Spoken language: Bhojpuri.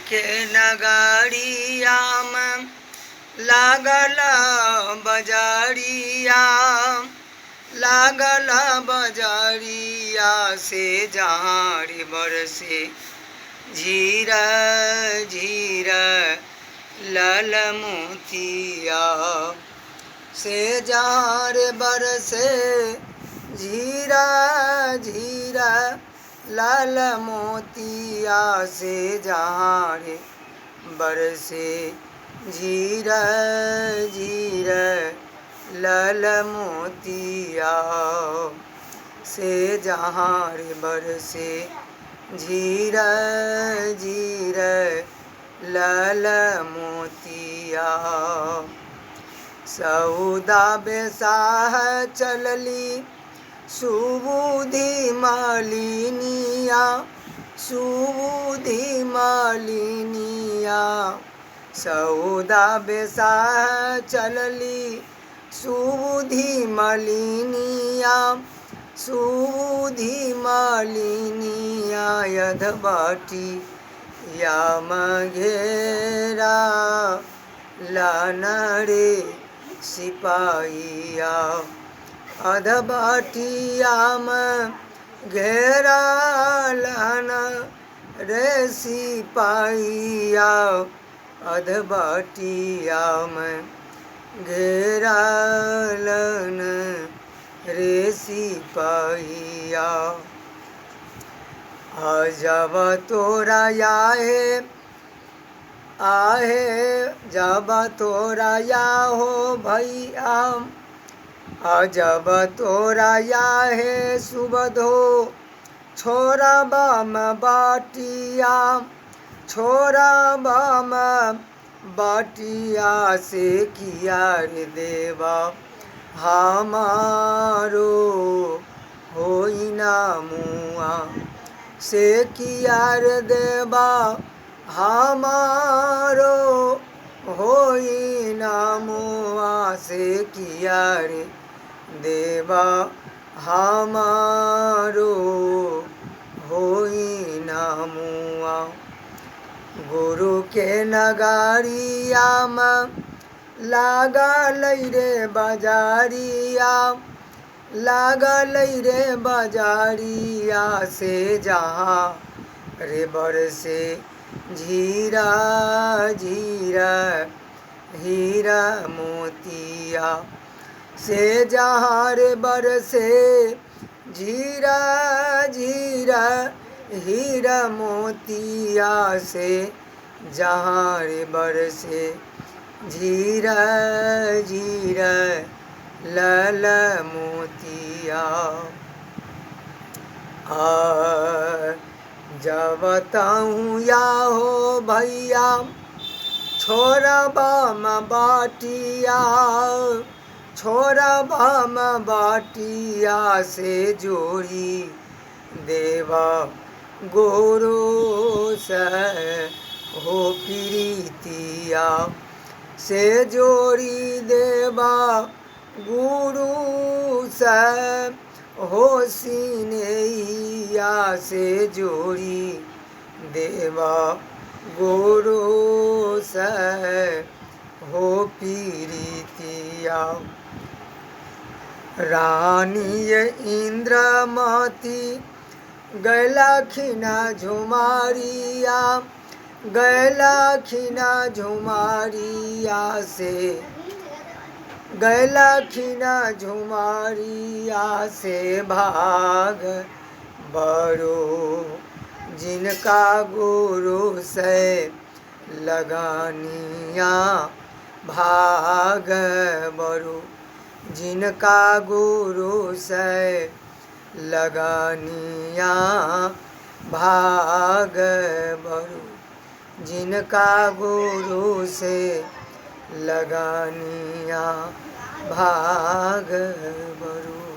के नगरिया में लागल बजरिया, लागल बजरिया से झाड़ी बरसे झीर झीर लाल मोतिया, से झाड़ बरसे झीरा झीरा लाल मोतिया, से झाड़ बरसे झीरा झीरा लाल मोतिया, से झाड़ बरसे झीरा झीरा लाल मोतिया। सौदा बेसाह चलली सुबुधि मालिनिया, सुबुधि मालिनिया, सौदा बेसाह चलली सुबुधि मालिनिया, सुबुधि मालिनिया, यधबाटी या मघेरा लानरे सिपाहिया, अधबाटिया में घेरा लान रे सिपाहिया, अधबाटिया में घेरा लान रे सिपाहिया। जब तोरा आहे आहे, जब तोरा या हो भैया, जब तोरा या है सुबधो छोरा बम बाटिया, छोरा बम बाटिया, से किया रे देवा हमारो होई ना मुआ, से किया रे देवा हमारो होई ना मुआ, से किया रे देवा हमारो होई ना मुआ। गुरु के नगरिया में लागल रे बजारिया, लागल रे बजारिया, से जहाँ रे बरसे झीरा झीरा हीरा मोतिया, से जहाँ रे बरसे झीरा झीरा हीरा मोतिया, से जहाँ रे बरसे झीरा झीरा लाल मोतिया। जब ताहूँ या हो भैया छोरा बम बाटिया, छोरा बम बाटिया, से जोड़ी देवा गुरु से हो प्रीतिया, से जोड़ी देवा गुरु से हो सिनैया, से जोड़ी देवा गुरु से हो प्रीतिया। रानी इंद्रमती गैला खिना झुमारिया, गैला खिना झुमारिया, से गैला खिना झुमारिया, से भाग बड़ो जिनका गुरु से लगानिया, भाग बड़ो जिनका गुरु से लगानिया, भाग बड़ो जिनका गुरु से लगानिया, भाग बड़ो।